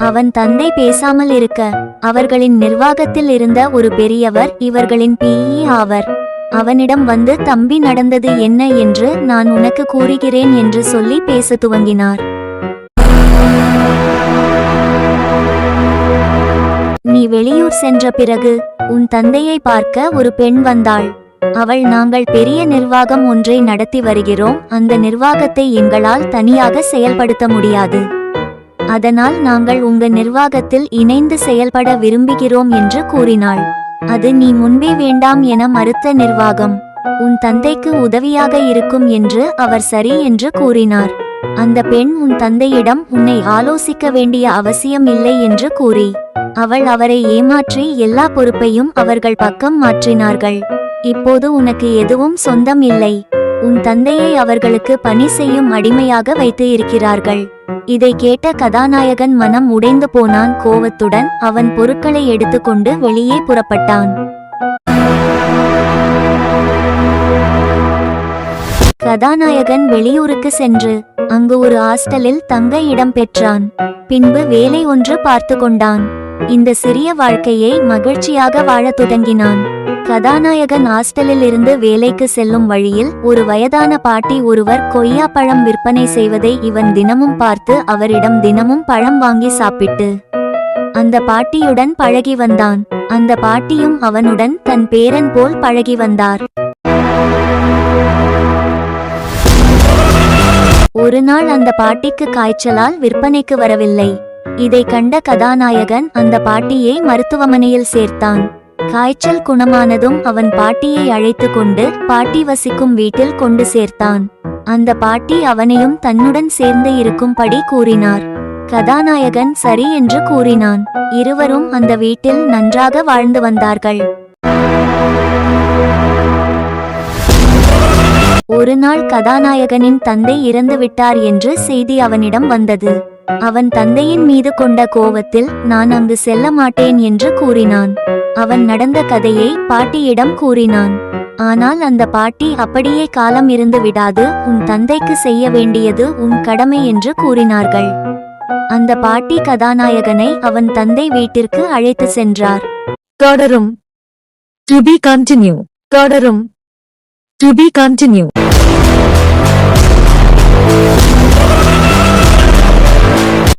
அவன் தந்தை பேசாமல் இருக்க, அவர்களின் நிர்வாகத்தில் இருந்த ஒரு பெரியவர் இவர்களின் பிஇ ஆவர். அவனிடம் வந்து, தம்பி, நடந்தது என்ன என்று நான் உனக்கு கூறுகிறேன் என்று சொல்லி பேச துவங்கினார். நீ வெளியூர் சென்ற பிறகு உன் தந்தையை பார்க்க ஒரு பெண் வந்தாள். அவள், நாங்கள் பெரிய நிர்வாகம் ஒன்றை நடத்தி வருகிறோம், அந்த நிர்வாகத்தை எங்களால் தனியாக செயல்படுத்த முடியாது, அதனால் நாங்கள் உங்க நிர்வாகத்தில் இணைந்து செயல்பட விரும்புகிறோம் என்று கூறினாள். அது நீ முன்பே வேண்டாம் என மறுத்த நிர்வாகம். உன் தந்தைக்கு உதவியாக இருக்கும் என்று அவர் சரி என்று கூறினார். அந்த பெண் உன் தந்தையிடம் உன்னை ஆலோசிக்க வேண்டிய அவசியம் இல்லை என்று கூறி அவள் அவரை ஏமாற்றி எல்லா பொறுப்பையும் அவர்கள் பக்கம் மாற்றினார்கள். இப்போது உனக்கு எதுவும் சொந்தம் இல்லை. உன் தந்தையை அவர்களுக்கு பணி செய்யும் அடிமையாக வைத்து இருக்கிறார்கள். இதை கேட்ட கதாநாயகன் மனம் உடைந்து போனான். கோவத்துடன் அவன் பொருட்களை எடுத்துக்கொண்டு வெளியே புறப்பட்டான். கதாநாயகன் வெளியூருக்கு சென்று அங்கு ஒரு ஹாஸ்டலில் தங்க இடம் பெற்றான். பின்பு வேலை ஒன்று பார்த்து கொண்டான். இந்த சிறிய வாழ்க்கையை மகிழ்ச்சியாக வாழத் தொடங்கினான். கதாநாயகன் ஹாஸ்டலில் இருந்து வேலைக்கு செல்லும் வழியில் ஒரு வயதான பாட்டி ஒருவர் கொய்யா பழம் விற்பனை செய்வதை இவன் தினமும் பார்த்து அவரிடம் தினமும் பழம் வாங்கி சாப்பிட்டு அந்த பாட்டியுடன் பழகி வந்தான். அந்த பாட்டியும் அவனுடன் தன் பேரன் போல் பழகி வந்தார். ஒரு நாள் அந்த பாட்டிக்கு காய்ச்சலால் விற்பனைக்கு வரவில்லை. இதை கண்ட கதாநாயகன் அந்த பாட்டியை மருத்துவமனையில் சேர்த்தான். காய்ச்சல் குணமானதும் அவன் பாட்டியை அழைத்து கொண்டு பாட்டி வசிக்கும் வீட்டில் கொண்டு சேர்த்தான். அந்த பாட்டி அவனையும் தன்னுடன் சேர்ந்து இருக்கும்படி கூறினார். கதாநாயகன் சரி என்று கூறினான். இருவரும் அந்த வீட்டில் நன்றாக வாழ்ந்து வந்தார்கள். ஒரு நாள் கதாநாயகனின் தந்தை இறந்துவிட்டார் என்று செய்தி அவனிடம் வந்தது. அவன் தந்தையின் மீது கொண்ட கோவத்தில், நான் அங்கு செல்ல மாட்டேன் என்று கூறினான். அவன் நடந்த கதையை பாட்டியிடம் கூறினான். ஆனால் அந்த பாட்டி, அப்படியே காலம் இருந்து விடாது, உன் தந்தைக்கு செய்ய வேண்டியது உன் கடமை என்று கூறினார்கள். அந்த பாட்டி கதாநாயகனை அவன் தந்தை வீட்டிற்கு அழைத்து சென்றார். தொடரும். To be continue. தொடரும். To be continue.